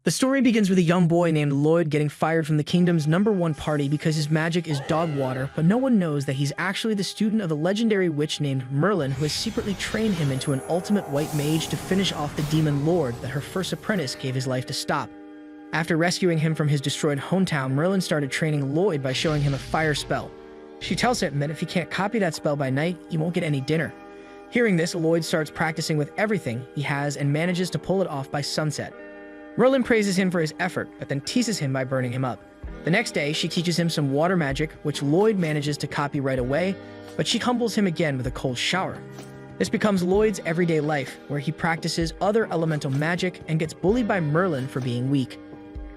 The story begins with a young boy named Lloyd getting fired from the kingdom's #1 party because his magic is dog water, but no one knows that he's actually the student of a legendary witch named Merlin who has secretly trained him into an ultimate white mage to finish off the demon lord that her first apprentice gave his life to stop. After rescuing him from his destroyed hometown, Merlin started training Lloyd by showing him a fire spell. She tells him that if he can't copy that spell by night, he won't get any dinner. Hearing this, Lloyd starts practicing with everything he has and manages to pull it off by sunset. Merlin praises him for his effort, but then teases him by burning him up. The next day, she teaches him some water magic, which Lloyd manages to copy right away, but she humbles him again with a cold shower. This becomes Lloyd's everyday life, where he practices other elemental magic and gets bullied by Merlin for being weak.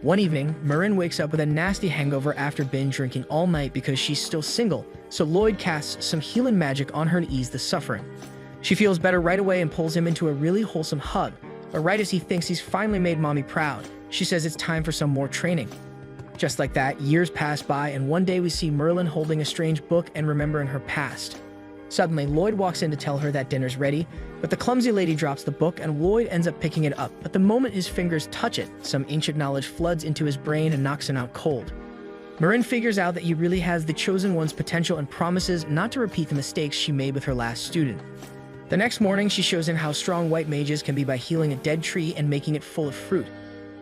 One evening, Merlin wakes up with a nasty hangover after binge drinking all night because she's still single, so Lloyd casts some healing magic on her to ease the suffering. She feels better right away and pulls him into a really wholesome hug. But right as he thinks he's finally made mommy proud, she says it's time for some more training. Just like that, years pass by, and one day we see Merlin holding a strange book and remembering her past. Suddenly, Lloyd walks in to tell her that dinner's ready, but the clumsy lady drops the book and Lloyd ends up picking it up. But the moment his fingers touch it, some ancient knowledge floods into his brain and knocks him out cold. Merlin figures out that he really has the Chosen One's potential and promises not to repeat the mistakes she made with her last student. The next morning, she shows him how strong white mages can be by healing a dead tree and making it full of fruit.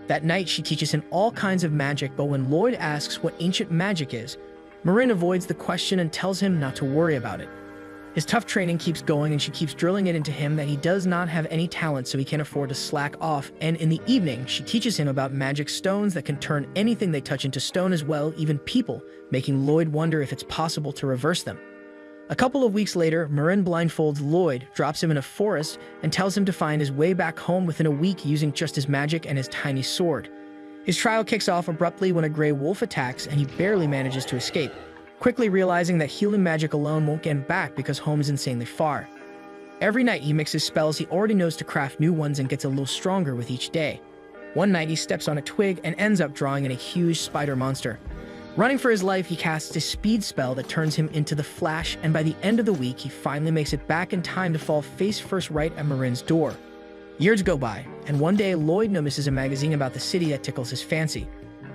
That night, she teaches him all kinds of magic, but when Lloyd asks what ancient magic is, Merlin avoids the question and tells him not to worry about it. His tough training keeps going, and she keeps drilling it into him that he does not have any talent, so he can't afford to slack off. And in the evening, she teaches him about magic stones that can turn anything they touch into stone as well, even people, making Lloyd wonder if it's possible to reverse them. A couple of weeks later, Merlin blindfolds Lloyd, drops him in a forest, and tells him to find his way back home within a week using just his magic and his tiny sword. His trial kicks off abruptly when a gray wolf attacks, and he barely manages to escape, quickly realizing that healing magic alone won't get him back because home is insanely far. Every night he mixes spells he already knows to craft new ones and gets a little stronger with each day. One night he steps on a twig and ends up drawing in a huge spider monster. Running for his life, he casts a speed spell that turns him into the Flash, and by the end of the week, he finally makes it back in time to fall face first right at Merlin's door. Years go by, and one day Lloyd notices a magazine about the city that tickles his fancy.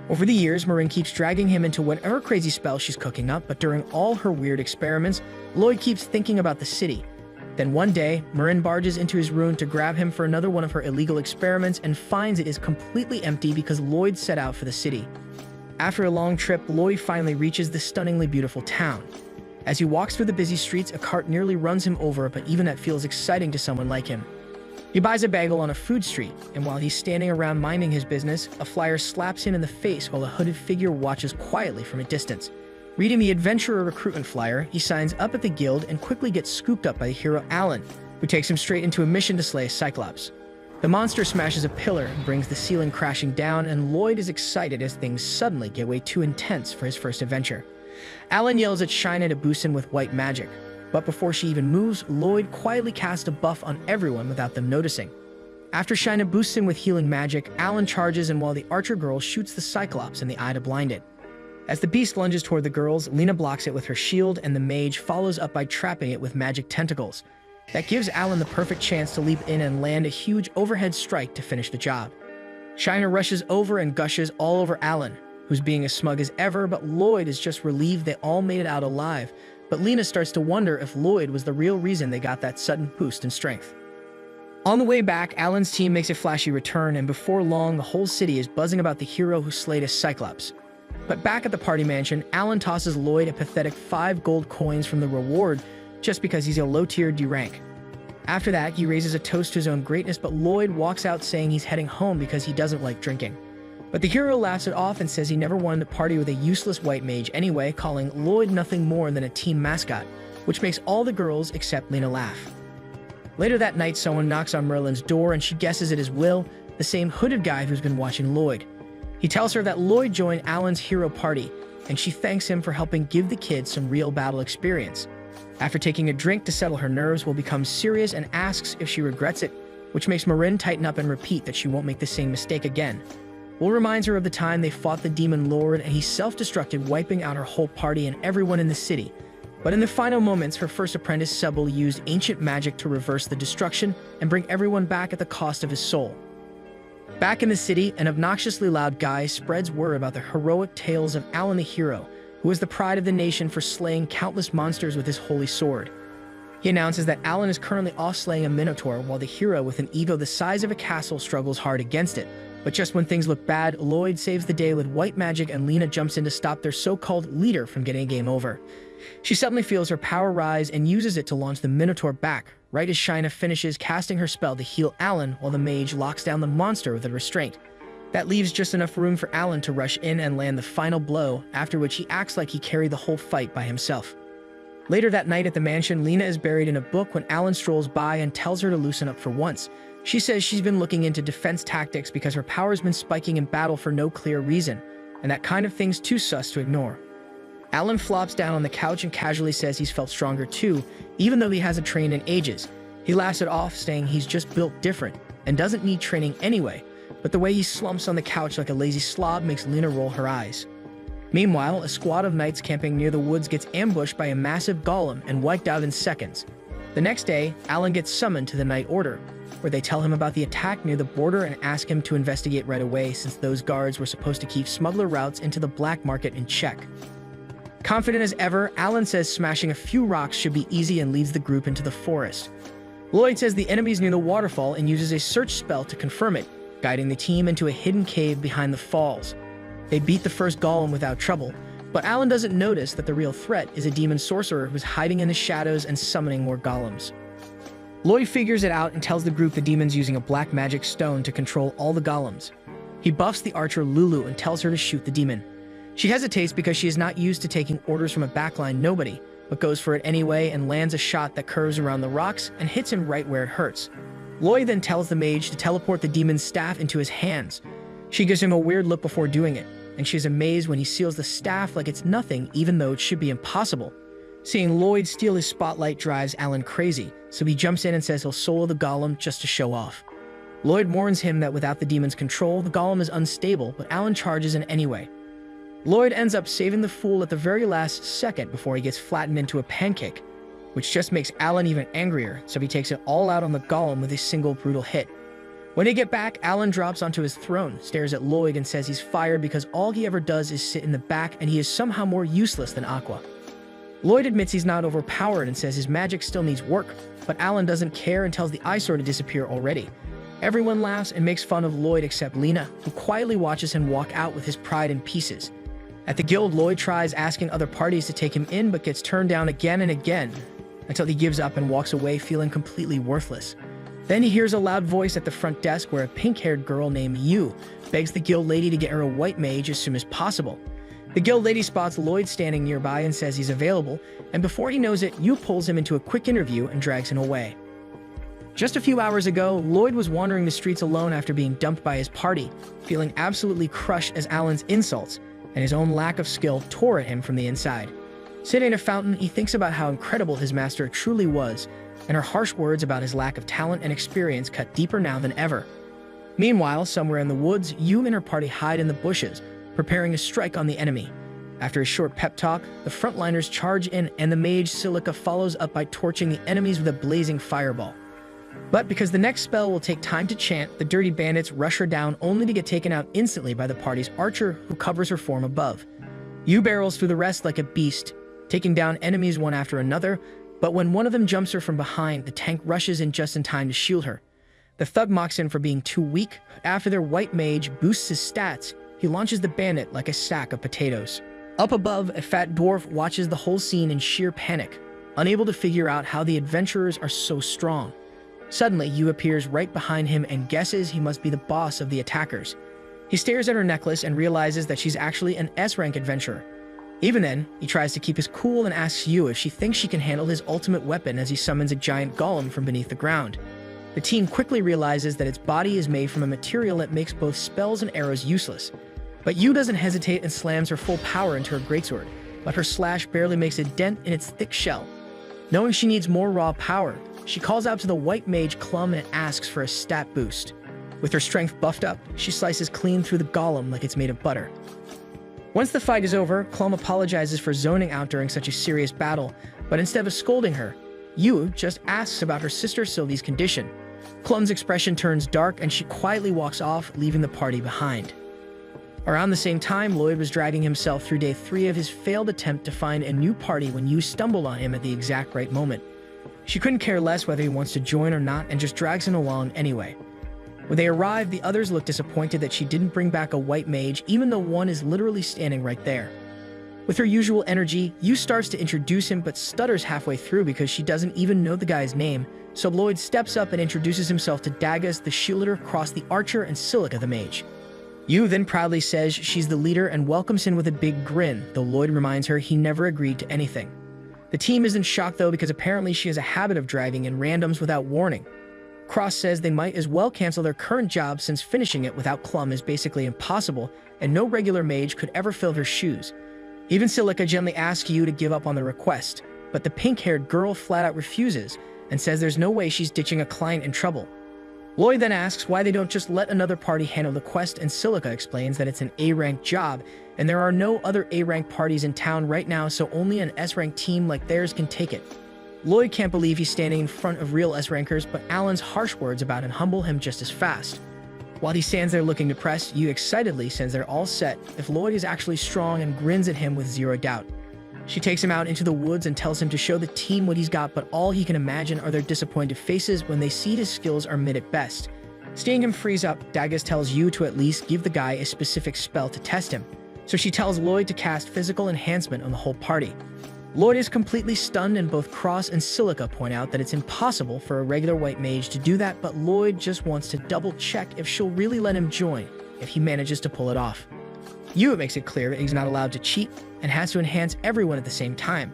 Over the years, Merlin keeps dragging him into whatever crazy spell she's cooking up, but during all her weird experiments, Lloyd keeps thinking about the city. Then one day, Merlin barges into his room to grab him for another one of her illegal experiments and finds it is completely empty because Lloyd set out for the city. After a long trip, Lloyd finally reaches the stunningly beautiful town. As he walks through the busy streets, a cart nearly runs him over, but even that feels exciting to someone like him. He buys a bagel on a food street, and while he's standing around minding his business, a flyer slaps him in the face while a hooded figure watches quietly from a distance. Reading the adventurer recruitment flyer, he signs up at the guild and quickly gets scooped up by the hero Alan, who takes him straight into a mission to slay a Cyclops. The monster smashes a pillar and brings the ceiling crashing down, and Lloyd is excited as things suddenly get way too intense for his first adventure. Alan yells at Shina to boost him with white magic, but before she even moves, Lloyd quietly casts a buff on everyone without them noticing. After Shina boosts him with healing magic, Alan charges, and while the archer girl shoots the Cyclops in the eye to blind it. As the beast lunges toward the girls, Lena blocks it with her shield, and the mage follows up by trapping it with magic tentacles. That gives Alan the perfect chance to leap in and land a huge overhead strike to finish the job. Shina rushes over and gushes all over Alan, who's being as smug as ever, but Lloyd is just relieved they all made it out alive. But Lena starts to wonder if Lloyd was the real reason they got that sudden boost in strength. On the way back, Alan's team makes a flashy return, and before long, the whole city is buzzing about the hero who slayed a Cyclops. But back at the party mansion, Alan tosses Lloyd a pathetic 5 gold coins from the reward just because he's a low-tier D rank. After that, he raises a toast to his own greatness, but Lloyd walks out saying he's heading home because he doesn't like drinking. But the hero laughs it off and says he never wanted to party with a useless white mage anyway, calling Lloyd nothing more than a team mascot, which makes all the girls except Lena laugh. Later that night, someone knocks on Merlin's door and she guesses it is Will, the same hooded guy who's been watching Lloyd. He tells her that Lloyd joined Alan's hero party, and she thanks him for helping give the kids some real battle experience. After taking a drink to settle her nerves, Will becomes serious and asks if she regrets it, which makes Marin tighten up and repeat that she won't make the same mistake again. Will reminds her of the time they fought the demon lord and he self-destructed, wiping out her whole party and everyone in the city. But in the final moments, her first apprentice Sybil used ancient magic to reverse the destruction and bring everyone back at the cost of his soul. Back in the city, an obnoxiously loud guy spreads word about the heroic tales of Alan the hero, who was the pride of the nation for slaying countless monsters with his holy sword. He announces that Alan is currently off slaying a minotaur while the hero with an ego the size of a castle struggles hard against it. But just when things look bad, Lloyd saves the day with white magic and Lena jumps in to stop their so-called leader from getting a game over. She suddenly feels her power rise and uses it to launch the minotaur back, right as Shaina finishes casting her spell to heal Alan while the mage locks down the monster with a restraint. That leaves just enough room for Alan to rush in and land the final blow, after which he acts like he carried the whole fight by himself. Later that night at the mansion, Lena is buried in a book when Alan strolls by and tells her to loosen up for once. She says she's been looking into defense tactics because her power's been spiking in battle for no clear reason, and that kind of thing's too sus to ignore. Alan flops down on the couch and casually says he's felt stronger too, even though he hasn't trained in ages. He laughs it off, saying he's just built different and doesn't need training anyway, but the way he slumps on the couch like a lazy slob makes Lena roll her eyes. Meanwhile, a squad of knights camping near the woods gets ambushed by a massive golem and wiped out in seconds. The next day, Alan gets summoned to the Knight Order, where they tell him about the attack near the border and ask him to investigate right away since those guards were supposed to keep smuggler routes into the black market in check. Confident as ever, Alan says smashing a few rocks should be easy and leads the group into the forest. Lloyd says the enemy's near the waterfall and uses a search spell to confirm it, guiding the team into a hidden cave behind the falls. They beat the first golem without trouble, but Alan doesn't notice that the real threat is a demon sorcerer who's hiding in the shadows and summoning more golems. Lloyd figures it out and tells the group the demon's using a black magic stone to control all the golems. He buffs the archer Lulu and tells her to shoot the demon. She hesitates because she is not used to taking orders from a backline nobody, but goes for it anyway and lands a shot that curves around the rocks and hits him right where it hurts. Lloyd then tells the mage to teleport the demon's staff into his hands. She gives him a weird look before doing it, and she's amazed when he seals the staff like it's nothing even though it should be impossible. Seeing Lloyd steal his spotlight drives Alan crazy, so he jumps in and says he'll solo the golem just to show off. Lloyd warns him that without the demon's control, the golem is unstable, but Alan charges in anyway. Lloyd ends up saving the fool at the very last second before he gets flattened into a pancake, which just makes Alan even angrier, so he takes it all out on the golem with a single brutal hit. When they get back, Alan drops onto his throne, stares at Lloyd and says he's fired because all he ever does is sit in the back and he is somehow more useless than Aqua. Lloyd admits he's not overpowered and says his magic still needs work, but Alan doesn't care and tells the eyesore to disappear already. Everyone laughs and makes fun of Lloyd except Lena, who quietly watches him walk out with his pride in pieces. At the guild, Lloyd tries asking other parties to take him in but gets turned down again and again, until he gives up and walks away feeling completely worthless. Then he hears a loud voice at the front desk where a pink-haired girl named Yu begs the guild lady to get her a white mage as soon as possible. The guild lady spots Lloyd standing nearby and says he's available, and before he knows it, Yu pulls him into a quick interview and drags him away. Just a few hours ago, Lloyd was wandering the streets alone after being dumped by his party, feeling absolutely crushed as Alan's insults and his own lack of skill tore at him from the inside. Sitting at a fountain, he thinks about how incredible his master truly was, and her harsh words about his lack of talent and experience cut deeper now than ever. Meanwhile, somewhere in the woods, Yu and her party hide in the bushes, preparing to strike on the enemy. After a short pep talk, the frontliners charge in and the mage Silica follows up by torching the enemies with a blazing fireball. But because the next spell will take time to chant, the dirty bandits rush her down only to get taken out instantly by the party's archer who covers her form above. Yu barrels through the rest like a beast, taking down enemies one after another, but when one of them jumps her from behind, the tank rushes in just in time to shield her. The thug mocks him for being too weak. After their white mage boosts his stats, he launches the bandit like a sack of potatoes. Up above, a fat dwarf watches the whole scene in sheer panic, unable to figure out how the adventurers are so strong. Suddenly, Yu appears right behind him and guesses he must be the boss of the attackers. He stares at her necklace and realizes that she's actually an S-rank adventurer. Even then, he tries to keep his cool and asks Yu if she thinks she can handle his ultimate weapon as he summons a giant golem from beneath the ground. The team quickly realizes that its body is made from a material that makes both spells and arrows useless. But Yu doesn't hesitate and slams her full power into her greatsword, but her slash barely makes a dent in its thick shell. Knowing she needs more raw power, she calls out to the white mage Clum and asks for a stat boost. With her strength buffed up, she slices clean through the golem like it's made of butter. Once the fight is over, Clum apologizes for zoning out during such a serious battle, but instead of scolding her, Yu just asks about her sister Sylvie's condition. Clum's expression turns dark and she quietly walks off, leaving the party behind. Around the same time, Lloyd was dragging himself through day 3 of his failed attempt to find a new party when you stumbled on him at the exact right moment. She couldn't care less whether he wants to join or not and just drags him along anyway. When they arrive, the others look disappointed that she didn't bring back a white mage, even though one is literally standing right there. With her usual energy, Yu starts to introduce him but stutters halfway through because she doesn't even know the guy's name, so Lloyd steps up and introduces himself to Dagas, the shielder, Cross the archer, and Silica the mage. Yu then proudly says she's the leader and welcomes him with a big grin, though Lloyd reminds her he never agreed to anything. The team isn't shocked though because apparently she has a habit of driving in randoms without warning. Cross says they might as well cancel their current job since finishing it without Clum is basically impossible and no regular mage could ever fill her shoes. Even Silica gently asks Yu to give up on the request, but the pink-haired girl flat out refuses and says there's no way she's ditching a client in trouble. Lloyd then asks why they don't just let another party handle the quest, and Silica explains that it's an A-rank job and there are no other A-rank parties in town right now, so only an S-rank team like theirs can take it. Lloyd can't believe he's standing in front of real S-rankers, but Alan's harsh words about him humble him just as fast. While he stands there looking depressed, Yu excitedly says they're all set if Lloyd is actually strong and grins at him with zero doubt. She takes him out into the woods and tells him to show the team what he's got, but all he can imagine are their disappointed faces when they see his skills are mid at best. Seeing him freeze up, Dagas tells Yu to at least give the guy a specific spell to test him, so she tells Lloyd to cast physical enhancement on the whole party. Lloyd is completely stunned and both Cross and Silica point out that it's impossible for a regular white mage to do that, but Lloyd just wants to double check if she'll really let him join if he manages to pull it off. Yu makes it clear that he's not allowed to cheat and has to enhance everyone at the same time.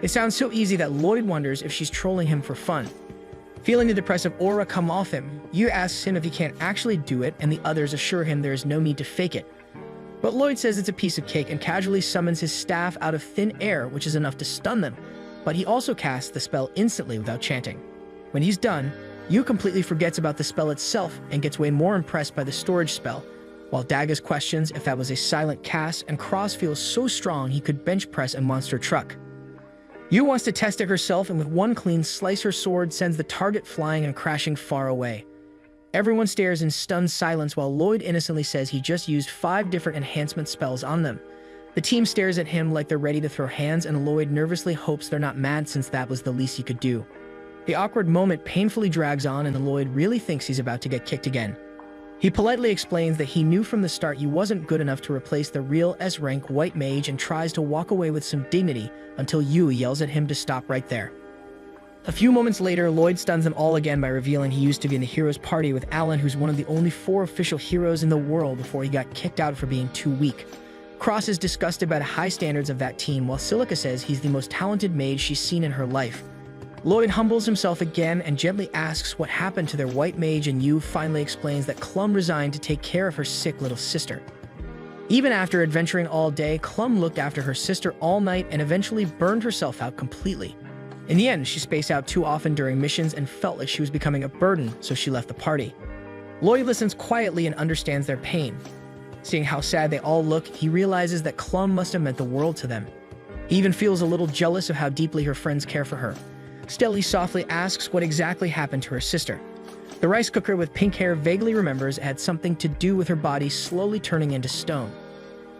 It sounds so easy that Lloyd wonders if she's trolling him for fun. Feeling the depressive aura come off him, Yu asks him if he can't actually do it and the others assure him there is no need to fake it. But Lloyd says it's a piece of cake and casually summons his staff out of thin air, which is enough to stun them, but he also casts the spell instantly without chanting. When he's done, Yu completely forgets about the spell itself and gets way more impressed by the storage spell, while Dagas questions if that was a silent cast and Cross feels so strong he could bench press a monster truck. Yu wants to test it herself and with one clean slice her sword sends the target flying and crashing far away. Everyone stares in stunned silence while Lloyd innocently says he just used 5 different enhancement spells on them. The team stares at him like they're ready to throw hands and Lloyd nervously hopes they're not mad since that was the least he could do. The awkward moment painfully drags on and Lloyd really thinks he's about to get kicked again. He politely explains that he knew from the start he wasn't good enough to replace the real S-rank white mage and tries to walk away with some dignity until Yu yells at him to stop right there. A few moments later, Lloyd stuns them all again by revealing he used to be in the heroes party with Alan, who's one of the only 4 official heroes in the world before he got kicked out for being too weak. Cross is disgusted by the high standards of that team, while Silica says he's the most talented mage she's seen in her life. Lloyd humbles himself again and gently asks what happened to their white mage, and Yu finally explains that Clum resigned to take care of her sick little sister. Even after adventuring all day, Clum looked after her sister all night and eventually burned herself out completely. In the end, she spaced out too often during missions and felt like she was becoming a burden, so she left the party. Lloyd listens quietly and understands their pain. Seeing how sad they all look, he realizes that Clum must have meant the world to them. He even feels a little jealous of how deeply her friends care for her. Still, he softly asks what exactly happened to her sister. The rice cooker with pink hair vaguely remembers it had something to do with her body slowly turning into stone.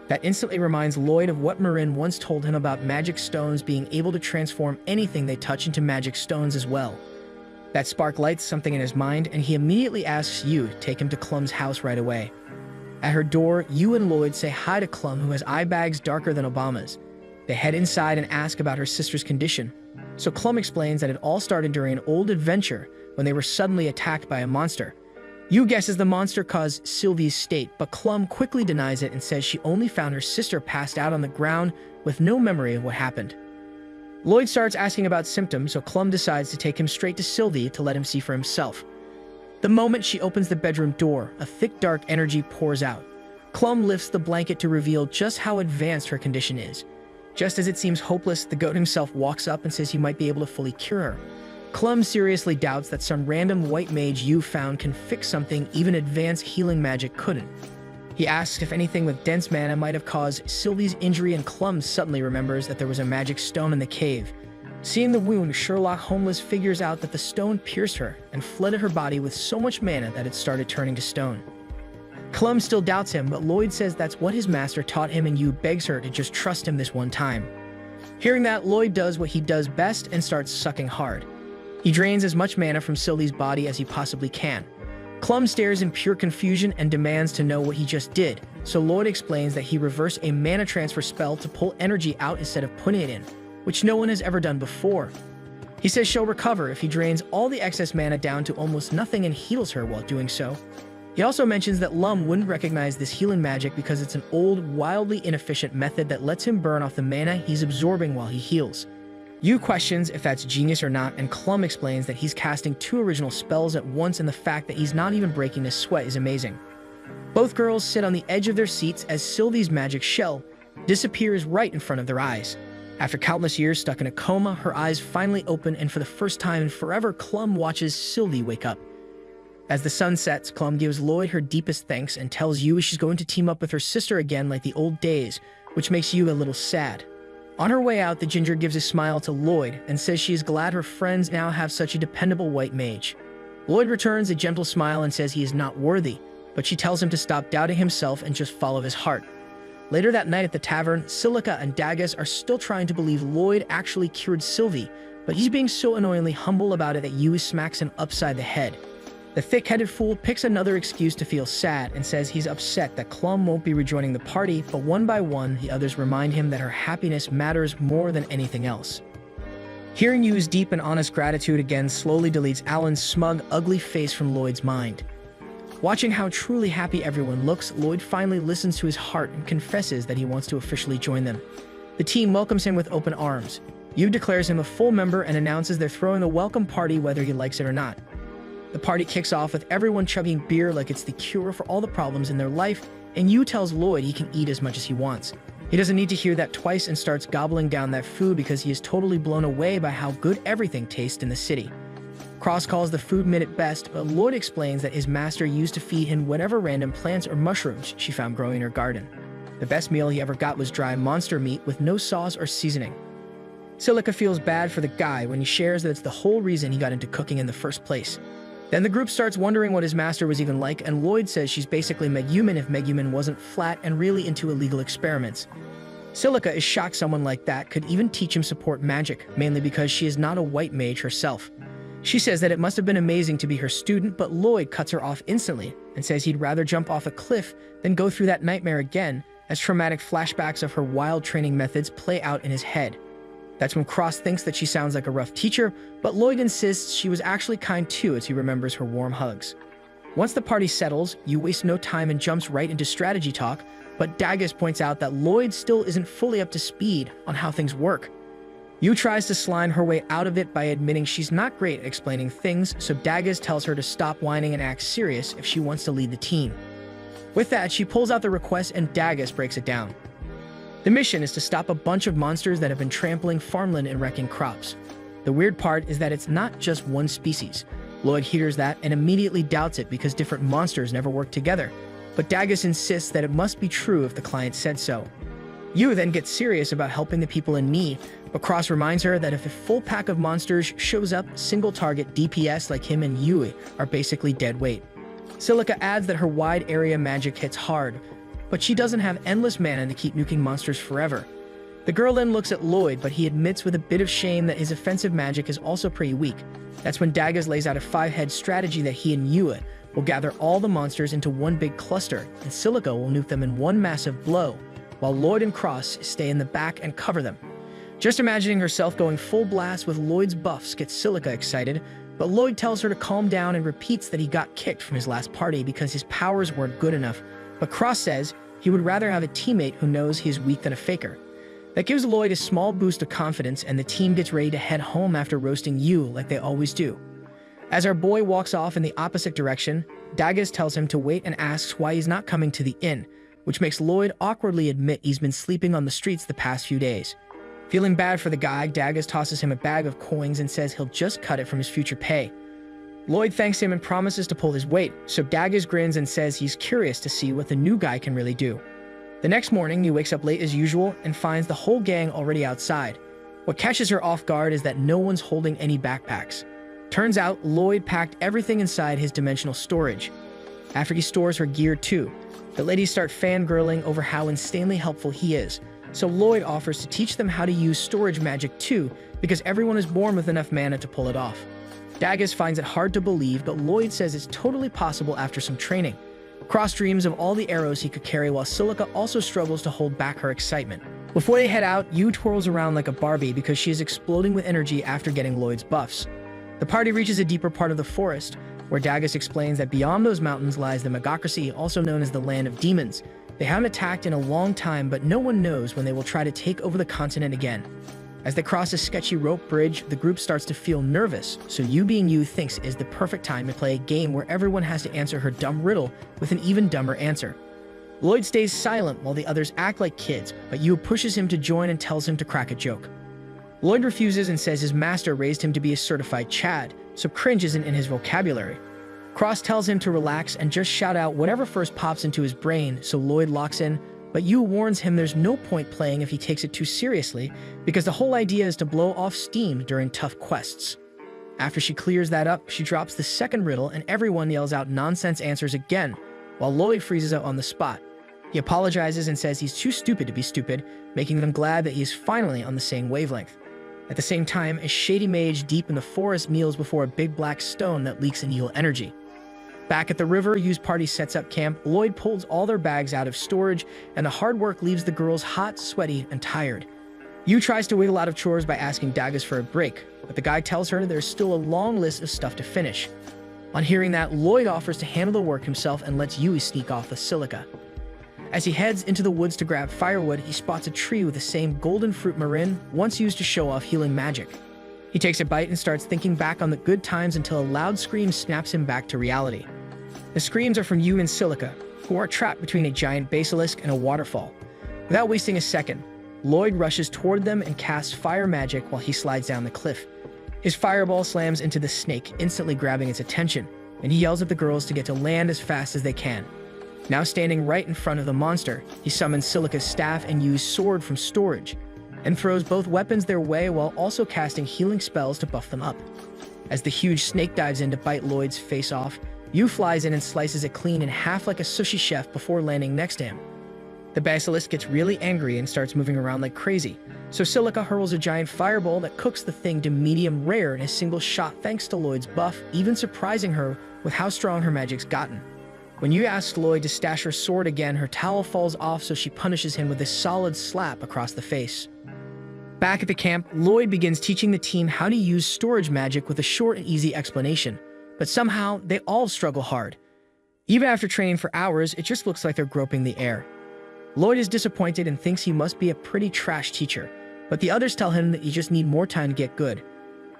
That instantly reminds Lloyd of what Merlin once told him about magic stones being able to transform anything they touch into magic stones as well. That spark lights something in his mind, and he immediately asks Yu to take him to Clum's house right away. At her door, Yu and Lloyd say hi to Clum, who has eye bags darker than Obama's. They head inside and ask about her sister's condition. So Clum explains that it all started during an old adventure when they were suddenly attacked by a monster. Yu guesses the monster caused Sylvie's state, but Clum quickly denies it and says she only found her sister passed out on the ground with no memory of what happened. Lloyd starts asking about symptoms, so Clum decides to take him straight to Sylvie to let him see for himself. The moment she opens the bedroom door, a thick dark energy pours out. Clum lifts the blanket to reveal just how advanced her condition is. Just as it seems hopeless, the goat himself walks up and says he might be able to fully cure her. Clum seriously doubts that some random white mage Yu found can fix something even advanced healing magic couldn't. He asks if anything with dense mana might have caused Sylvie's injury, and Clum suddenly remembers that there was a magic stone in the cave. Seeing the wound, Sherlock Holmes figures out that the stone pierced her and flooded her body with so much mana that it started turning to stone. Clum still doubts him, but Lloyd says that's what his master taught him, and Yu begs her to just trust him this one time. Hearing that, Lloyd does what he does best and starts sucking hard. He drains as much mana from Sylvie's body as he possibly can. Clum stares in pure confusion and demands to know what he just did, so Lloyd explains that he reversed a mana transfer spell to pull energy out instead of putting it in, which no one has ever done before. He says she'll recover if he drains all the excess mana down to almost nothing and heals her while doing so. He also mentions that Lum wouldn't recognize this healing magic because it's an old, wildly inefficient method that lets him burn off the mana he's absorbing while he heals. Yu questions if that's genius or not, and Clum explains that he's casting 2 original spells at once, and the fact that he's not even breaking a sweat is amazing. Both girls sit on the edge of their seats as Sylvie's magic shell disappears right in front of their eyes. After countless years stuck in a coma, her eyes finally open, and for the first time in forever, Clum watches Sylvie wake up. As the sun sets, Clum gives Lloyd her deepest thanks and tells Yu she's going to team up with her sister again like the old days, which makes Yu a little sad. On her way out, the ginger gives a smile to Lloyd and says she is glad her friends now have such a dependable white mage. Lloyd returns a gentle smile and says he is not worthy, but she tells him to stop doubting himself and just follow his heart. Later that night at the tavern, Silica and Daggis are still trying to believe Lloyd actually cured Sylvie, but he's being so annoyingly humble about it that Yu smacks him upside the head. The thick-headed fool picks another excuse to feel sad and says he's upset that Clum won't be rejoining the party, but one by one, the others remind him that her happiness matters more than anything else. Hearing Yu's deep and honest gratitude again slowly deletes Alan's smug, ugly face from Lloyd's mind. Watching how truly happy everyone looks, Lloyd finally listens to his heart and confesses that he wants to officially join them. The team welcomes him with open arms. Yu declares him a full member and announces they're throwing a welcome party whether he likes it or not. The party kicks off with everyone chugging beer like it's the cure for all the problems in their life, and Yu tells Lloyd he can eat as much as he wants. He doesn't need to hear that twice and starts gobbling down that food because he is totally blown away by how good everything tastes in the city. Cross calls the food minute best, but Lloyd explains that his master used to feed him whatever random plants or mushrooms she found growing in her garden. The best meal he ever got was dry monster meat with no sauce or seasoning. Silica feels bad for the guy when he shares that it's the whole reason he got into cooking in the first place. Then the group starts wondering what his master was even like, and Lloyd says she's basically Megumin if Megumin wasn't flat and really into illegal experiments. Silica is shocked someone like that could even teach him support magic, mainly because she is not a white mage herself. She says that it must have been amazing to be her student, but Lloyd cuts her off instantly and says he'd rather jump off a cliff than go through that nightmare again, as traumatic flashbacks of her wild training methods play out in his head. That's when Cross thinks that she sounds like a rough teacher, but Lloyd insists she was actually kind too as he remembers her warm hugs. Once the party settles, Yu wastes no time and jumps right into strategy talk, but Daggis points out that Lloyd still isn't fully up to speed on how things work. Yu tries to slime her way out of it by admitting she's not great at explaining things, so Daggis tells her to stop whining and act serious if she wants to lead the team. With that, she pulls out the request and Daggis breaks it down. The mission is to stop a bunch of monsters that have been trampling farmland and wrecking crops. The weird part is that it's not just one species. Lloyd hears that and immediately doubts it because different monsters never work together, but Daggis insists that it must be true if the client said so. Yu then gets serious about helping the people in need, but Cross reminds her that if a full pack of monsters shows up, single target DPS like him and Yui are basically dead weight. Silica adds that her wide area magic hits hard, but she doesn't have endless mana to keep nuking monsters forever. The girl then looks at Lloyd, but he admits with a bit of shame that his offensive magic is also pretty weak. That's when Daggis lays out a 5-head strategy that he and Yui will gather all the monsters into one big cluster, and Silica will nuke them in one massive blow, while Lloyd and Cross stay in the back and cover them. Just imagining herself going full blast with Lloyd's buffs gets Silica excited, but Lloyd tells her to calm down and repeats that he got kicked from his last party because his powers weren't good enough. But Cross says he would rather have a teammate who knows he's weak than a faker. That gives Lloyd a small boost of confidence, and the team gets ready to head home after roasting Yu like they always do. As our boy walks off in the opposite direction, Daggis tells him to wait and asks why he's not coming to the inn, which makes Lloyd awkwardly admit he's been sleeping on the streets the past few days. Feeling bad for the guy, Daggis tosses him a bag of coins and says he'll just cut it from his future pay. Lloyd thanks him and promises to pull his weight, so Daggis grins and says he's curious to see what the new guy can really do. The next morning, he wakes up late as usual and finds the whole gang already outside. What catches her off guard is that no one's holding any backpacks. Turns out Lloyd packed everything inside his dimensional storage. After he stores her gear too, the ladies start fangirling over how insanely helpful he is, so Lloyd offers to teach them how to use storage magic too, because everyone is born with enough mana to pull it off. Daggis finds it hard to believe, but Lloyd says it's totally possible after some training. Cross dreams of all the arrows he could carry, while Silica also struggles to hold back her excitement. Before they head out, Yu twirls around like a Barbie because she is exploding with energy after getting Lloyd's buffs. The party reaches a deeper part of the forest, where Daggis explains that beyond those mountains lies the Magocracy, also known as the Land of Demons. They haven't attacked in a long time, but no one knows when they will try to take over the continent again. As they cross a sketchy rope bridge, the group starts to feel nervous, so Yu being Yu thinks is the perfect time to play a game where everyone has to answer her dumb riddle with an even dumber answer. Lloyd stays silent while the others act like kids, but Yu pushes him to join and tells him to crack a joke. Lloyd refuses and says his master raised him to be a certified Chad, so cringe isn't in his vocabulary. Cross tells him to relax and just shout out whatever first pops into his brain, so Lloyd locks in, but Yu warns him there's no point playing if he takes it too seriously, because the whole idea is to blow off steam during tough quests. After she clears that up, she drops the second riddle and everyone yells out nonsense answers again, while Lloyd freezes out on the spot. He apologizes and says he's too stupid to be stupid, making them glad that he is finally on the same wavelength. At the same time, a shady mage deep in the forest kneels before a big black stone that leaks an evil energy. Back at the river, Yu's party sets up camp. Lloyd pulls all their bags out of storage, and the hard work leaves the girls hot, sweaty, and tired. Yu tries to wiggle out of chores by asking Daggis for a break, but the guy tells her there's still a long list of stuff to finish. On hearing that, Lloyd offers to handle the work himself and lets Yu sneak off with Silica. As he heads into the woods to grab firewood, he spots a tree with the same golden fruit marin once used to show off healing magic. He takes a bite and starts thinking back on the good times until a loud scream snaps him back to reality. The screams are from Yu and Silica, who are trapped between a giant basilisk and a waterfall. Without wasting a second, Lloyd rushes toward them and casts fire magic while he slides down the cliff. His fireball slams into the snake, instantly grabbing its attention, and he yells at the girls to get to land as fast as they can. Now standing right in front of the monster, he summons Silica's staff and Yu's sword from storage, and throws both weapons their way while also casting healing spells to buff them up. As the huge snake dives in to bite Lloyd's face off, Yu flies in and slices it clean in half like a sushi chef before landing next to him. The basilisk gets really angry and starts moving around like crazy, so Silica hurls a giant fireball that cooks the thing to medium rare in a single shot thanks to Lloyd's buff, even surprising her with how strong her magic's gotten. When Yu asks Lloyd to stash her sword again, her towel falls off, so she punishes him with a solid slap across the face. Back at the camp, Lloyd begins teaching the team how to use storage magic with a short and easy explanation, but somehow they all struggle hard. Even after training for hours, it just looks like they're groping the air. Lloyd is disappointed and thinks he must be a pretty trash teacher, but the others tell him that you just need more time to get good.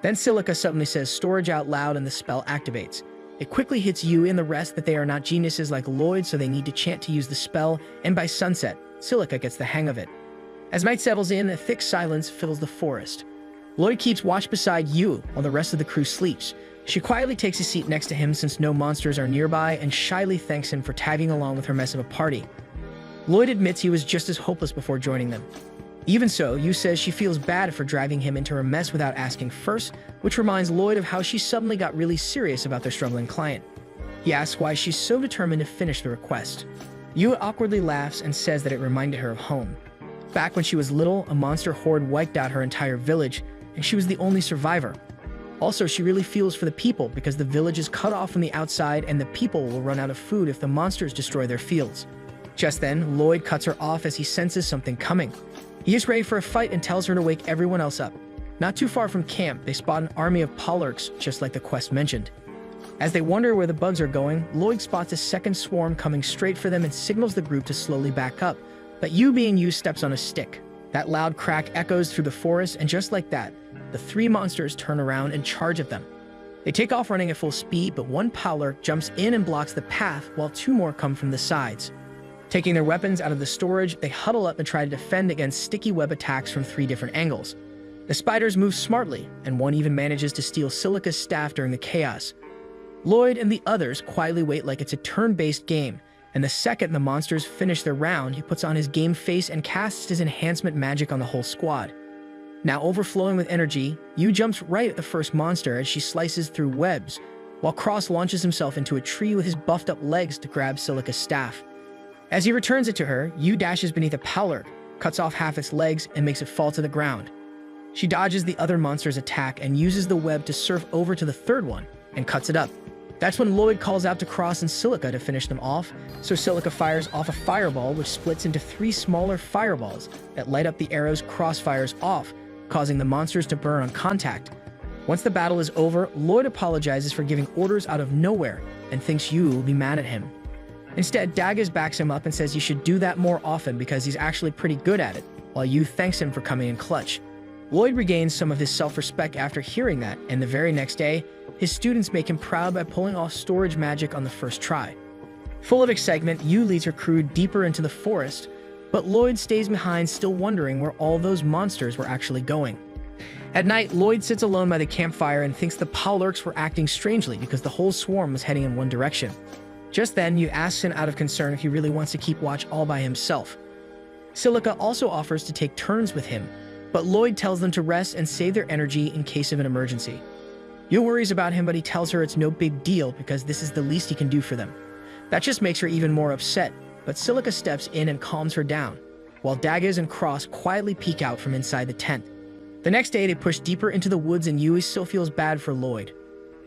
Then Silica suddenly says storage out loud and the spell activates. It quickly hits Yu and the rest that they are not geniuses like Lloyd, so they need to chant to use the spell, and by sunset, Silica gets the hang of it. As night settles in, a thick silence fills the forest. Lloyd keeps watch beside Yu while the rest of the crew sleeps. She quietly takes a seat next to him since no monsters are nearby and shyly thanks him for tagging along with her mess of a party. Lloyd admits he was just as hopeless before joining them. Even so, Yu says she feels bad for driving him into her mess without asking first, which reminds Lloyd of how she suddenly got really serious about their struggling client. He asks why she's so determined to finish the request. Yu awkwardly laughs and says that it reminded her of home. Back when she was little, a monster horde wiped out her entire village, and she was the only survivor. Also, she really feels for the people because the village is cut off from the outside and the people will run out of food if the monsters destroy their fields. Just then, Lloyd cuts her off as he senses something coming. He is ready for a fight and tells her to wake everyone else up. Not too far from camp, they spot an army of pollarks, just like the quest mentioned. As they wonder where the bugs are going, Lloyd spots a second swarm coming straight for them and signals the group to slowly back up. But Yu being Yu steps on a stick. That loud crack echoes through the forest, and just like that, the three monsters turn around and charge at them. They take off running at full speed, but one pollark jumps in and blocks the path, while two more come from the sides. Taking their weapons out of the storage, they huddle up and try to defend against sticky web attacks from 3 different angles. The spiders move smartly, and one even manages to steal Silica's staff during the chaos. Lloyd and the others quietly wait like it's a turn-based game, and the second the monsters finish their round, he puts on his game face and casts his enhancement magic on the whole squad. Now overflowing with energy, Yu jumps right at the first monster as she slices through webs, while Cross launches himself into a tree with his buffed-up legs to grab Silica's staff. As he returns it to her, Yu dashes beneath a powler, cuts off half its legs, and makes it fall to the ground. She dodges the other monster's attack and uses the web to surf over to the third one and cuts it up. That's when Lloyd calls out to Cross and Silica to finish them off, so Silica fires off a fireball which splits into 3 smaller fireballs that light up the arrows Cross fires off, causing the monsters to burn on contact. Once the battle is over, Lloyd apologizes for giving orders out of nowhere and thinks Yu will be mad at him. Instead, Daggers backs him up and says he should do that more often because he's actually pretty good at it, while Yu thanks him for coming in clutch. Lloyd regains some of his self-respect after hearing that, and the very next day, his students make him proud by pulling off storage magic on the first try. Full of excitement, Yu leads her crew deeper into the forest, but Lloyd stays behind, still wondering where all those monsters were actually going. At night, Lloyd sits alone by the campfire and thinks the Powlurks were acting strangely because the whole swarm was heading in one direction. Just then, Yu asks him out of concern if he really wants to keep watch all by himself. Silica also offers to take turns with him, but Lloyd tells them to rest and save their energy in case of an emergency. Yu worries about him, but he tells her it's no big deal because this is the least he can do for them. That just makes her even more upset, but Silica steps in and calms her down, while Daggers and Cross quietly peek out from inside the tent. The next day, they push deeper into the woods and Yu still feels bad for Lloyd.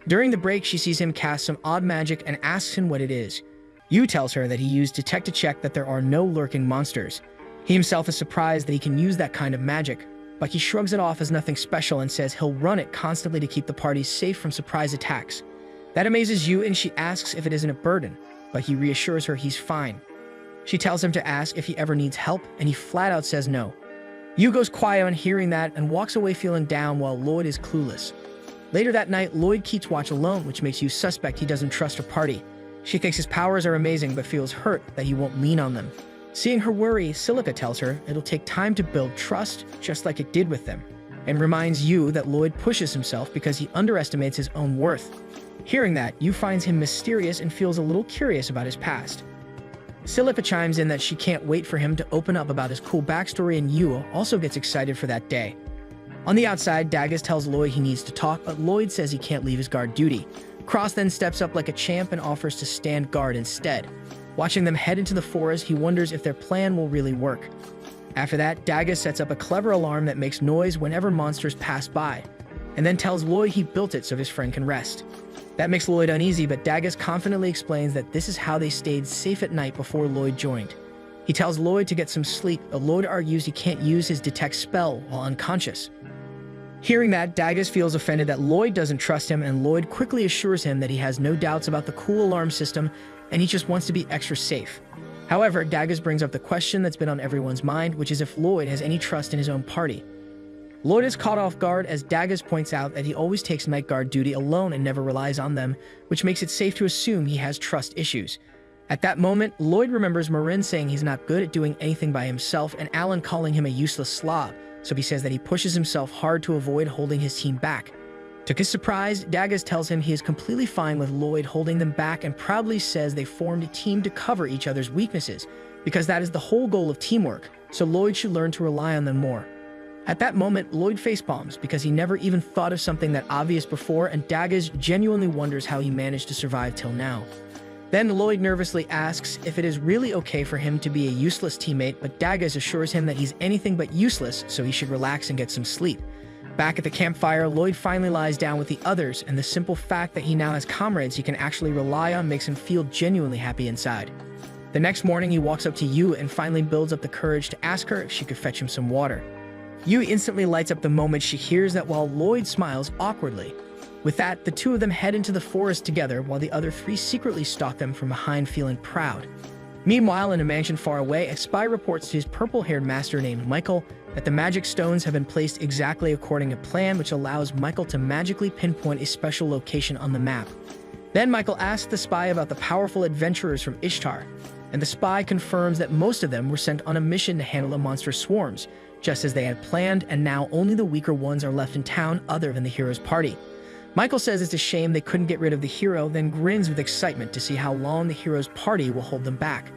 During the break, she sees him cast some odd magic and asks him what it is. Yu tells her that he used Detect to check that there are no lurking monsters. He himself is surprised that he can use that kind of magic, but he shrugs it off as nothing special and says he'll run it constantly to keep the party safe from surprise attacks. That amazes Yu, and she asks if it isn't a burden, but he reassures her he's fine. She tells him to ask if he ever needs help, and he flat out says no. Yu goes quiet on hearing that and walks away feeling down while Lloyd is clueless. Later that night, Lloyd keeps watch alone, which makes Yu suspect he doesn't trust her party. She thinks his powers are amazing but feels hurt that he won't lean on them. Seeing her worry, Silica tells her it'll take time to build trust, just like it did with them, and reminds Yu that Lloyd pushes himself because he underestimates his own worth. Hearing that, Yu finds him mysterious and feels a little curious about his past. Silica chimes in that she can't wait for him to open up about his cool backstory, and Yu also gets excited for that day. On the outside, Daggers tells Lloyd he needs to talk, but Lloyd says he can't leave his guard duty. Cross then steps up like a champ and offers to stand guard instead. Watching them head into the forest, he wonders if their plan will really work. After that, Daggers sets up a clever alarm that makes noise whenever monsters pass by, and then tells Lloyd he built it so his friend can rest. That makes Lloyd uneasy, but Daggers confidently explains that this is how they stayed safe at night before Lloyd joined. He tells Lloyd to get some sleep, but Lloyd argues he can't use his detect spell while unconscious. Hearing that, Daggers feels offended that Lloyd doesn't trust him, and Lloyd quickly assures him that he has no doubts about the cool alarm system and he just wants to be extra safe. However, Daggers brings up the question that's been on everyone's mind, which is if Lloyd has any trust in his own party. Lloyd is caught off guard as Daggers points out that he always takes night guard duty alone and never relies on them, which makes it safe to assume he has trust issues. At that moment, Lloyd remembers Merlin saying he's not good at doing anything by himself and Alan calling him a useless slob, so he says that he pushes himself hard to avoid holding his team back. To his surprise, Daggers tells him he is completely fine with Lloyd holding them back and proudly says they formed a team to cover each other's weaknesses, because that is the whole goal of teamwork, so Lloyd should learn to rely on them more. At that moment, Lloyd facepalms because he never even thought of something that obvious before, and Daggers genuinely wonders how he managed to survive till now. Then Lloyd nervously asks if it is really okay for him to be a useless teammate, but Daggers assures him that he's anything but useless, so he should relax and get some sleep. Back at the campfire, Lloyd finally lies down with the others, and the simple fact that he now has comrades he can actually rely on makes him feel genuinely happy inside. The next morning, he walks up to Yu and finally builds up the courage to ask her if she could fetch him some water. Yu instantly lights up the moment she hears that while Lloyd smiles awkwardly. With that, the two of them head into the forest together while the other 3 secretly stalk them from behind, feeling proud. Meanwhile, in a mansion far away, a spy reports to his purple-haired master named Michael that the magic stones have been placed exactly according to plan, which allows Michael to magically pinpoint a special location on the map. Then Michael asks the spy about the powerful adventurers from Ishtar, and the spy confirms that most of them were sent on a mission to handle the monster swarms, just as they had planned, and now only the weaker ones are left in town other than the hero's party. Michael says it's a shame they couldn't get rid of the hero, then grins with excitement to see how long the hero's party will hold them back.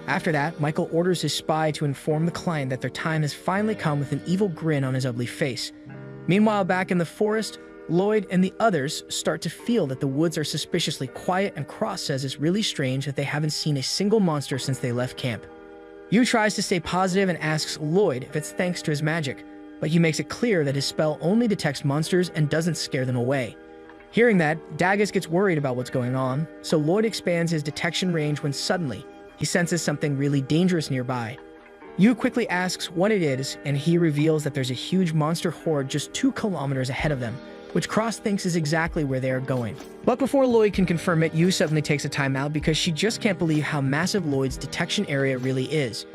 After that, Michael orders his spy to inform the client that their time has finally come with an evil grin on his ugly face. Meanwhile, back in the forest, Lloyd and the others start to feel that the woods are suspiciously quiet, and Cross says it's really strange that they haven't seen a single monster since they left camp. Yu tries to stay positive and asks Lloyd if it's thanks to his magic, but he makes it clear that his spell only detects monsters and doesn't scare them away. Hearing that, Dagus gets worried about what's going on, so Lloyd expands his detection range when suddenly, he senses something really dangerous nearby. Yu quickly asks what it is, and he reveals that there's a huge monster horde just 2 kilometers ahead of them, which Cross thinks is exactly where they are going. But before Lloyd can confirm it, Yu suddenly takes a timeout because she just can't believe how massive Lloyd's detection area really is.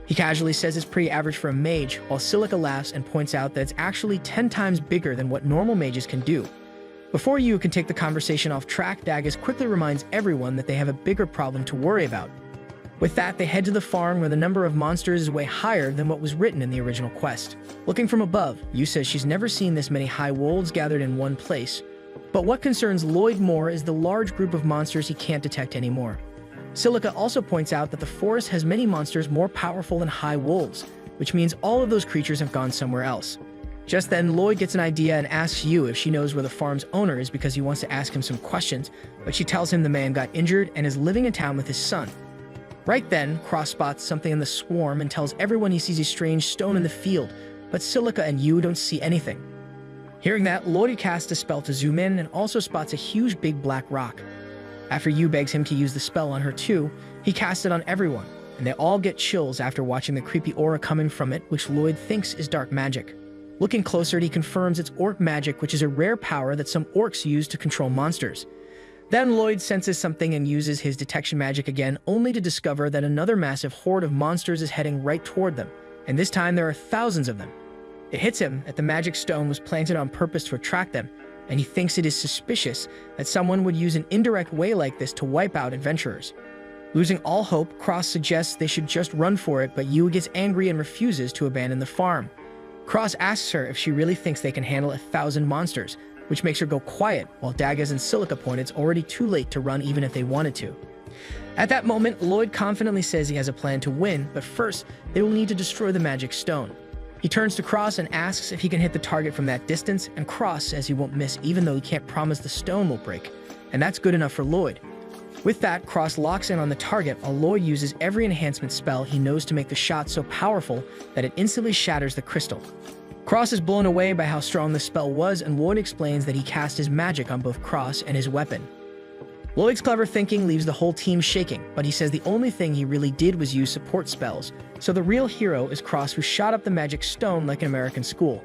He casually says it's pretty average for a mage, while Silica laughs and points out that it's actually 10 times bigger than what normal mages can do. Before Yu can take the conversation off track, Dagus quickly reminds everyone that they have a bigger problem to worry about. With that, they head to the farm where the number of monsters is way higher than what was written in the original quest. Looking from above, Yu says she's never seen this many high wolves gathered in one place. But what concerns Lloyd more is the large group of monsters he can't detect anymore. Silica also points out that the forest has many monsters more powerful than high wolves, which means all of those creatures have gone somewhere else. Just then, Lloyd gets an idea and asks Yu if she knows where the farm's owner is because he wants to ask him some questions, but she tells him the man got injured and is living in town with his son. Right then, Cross spots something in the swarm and tells everyone he sees a strange stone in the field, but Silica and Yu don't see anything. Hearing that, Lloyd casts a spell to zoom in and also spots a huge big black rock. After Yu begs him to use the spell on her too, he casts it on everyone, and they all get chills after watching the creepy aura coming from it, which Lloyd thinks is dark magic. Looking closer, he confirms it's orc magic, which is a rare power that some orcs use to control monsters. Then Lloyd senses something and uses his detection magic again, only to discover that another massive horde of monsters is heading right toward them, and this time there are thousands of them. It hits him that the magic stone was planted on purpose to attract them, and he thinks it is suspicious that someone would use an indirect way like this to wipe out adventurers. Losing all hope, Cross suggests they should just run for it, but Yu gets angry and refuses to abandon the farm. Cross asks her if she really thinks they can handle 1,000 monsters, which makes her go quiet, while Dagus and Silica point it's already too late to run even if they wanted to. At that moment, Lloyd confidently says he has a plan to win, but first, they will need to destroy the magic stone. He turns to Cross and asks if he can hit the target from that distance, and Cross says he won't miss even though he can't promise the stone will break, and that's good enough for Lloyd. With that, Cross locks in on the target while Lloyd uses every enhancement spell he knows to make the shot so powerful that it instantly shatters the crystal. Cross is blown away by how strong the spell was, and Lloyd explains that he cast his magic on both Cross and his weapon. Lloyd's clever thinking leaves the whole team shaking, but he says the only thing he really did was use support spells, so the real hero is Cross, who shot up the magic stone like an American school.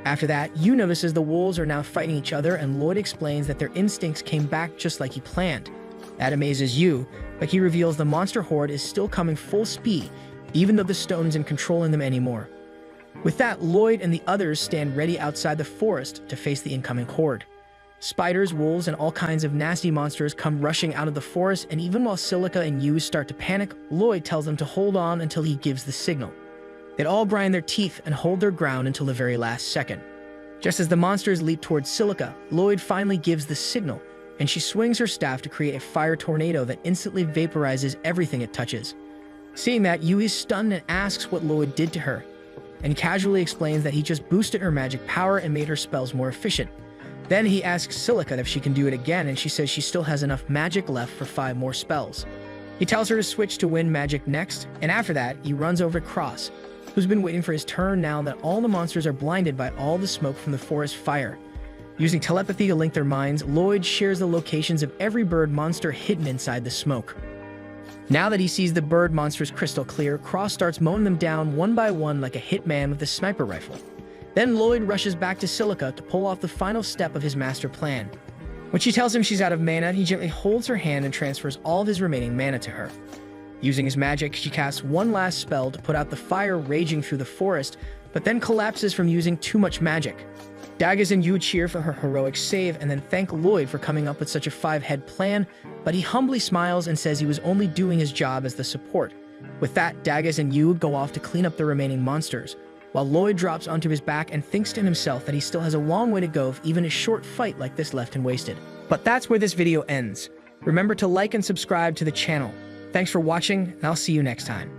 After that, Yu notices the wolves are now fighting each other, and Lloyd explains that their instincts came back just like he planned. That amazes Yu, but he reveals the monster horde is still coming full speed, even though the stone isn't controlling them anymore. With that, Lloyd and the others stand ready outside the forest to face the incoming horde. Spiders, wolves, and all kinds of nasty monsters come rushing out of the forest, and even while Silica and Yu start to panic, Lloyd tells them to hold on until he gives the signal. They all grind their teeth and hold their ground until the very last second. Just as the monsters leap towards Silica, Lloyd finally gives the signal, and she swings her staff to create a fire tornado that instantly vaporizes everything it touches. Seeing that, Yu is stunned and asks what Lloyd did to her, and casually explains that he just boosted her magic power and made her spells more efficient. Then he asks Silica if she can do it again, and she says she still has enough magic left for 5 more spells. He tells her to switch to wind magic next, and after that, he runs over to Cross, who's been waiting for his turn now that all the monsters are blinded by all the smoke from the forest fire. Using telepathy to link their minds, Lloyd shares the locations of every bird monster hidden inside the smoke. Now that he sees the bird monsters crystal clear, Cross starts mowing them down one by one like a hitman with a sniper rifle. Then Lloyd rushes back to Silica to pull off the final step of his master plan. When she tells him she's out of mana, he gently holds her hand and transfers all of his remaining mana to her. Using his magic, she casts one last spell to put out the fire raging through the forest, but then collapses from using too much magic. Dagus and Yu cheer for her heroic save and then thank Lloyd for coming up with such a 5-head plan, but he humbly smiles and says he was only doing his job as the support. With that, Dagus and Yu go off to clean up the remaining monsters, while Lloyd drops onto his back and thinks to himself that he still has a long way to go if even a short fight like this left him wasted. But that's where this video ends. Remember to like and subscribe to the channel. Thanks for watching, and I'll see you next time.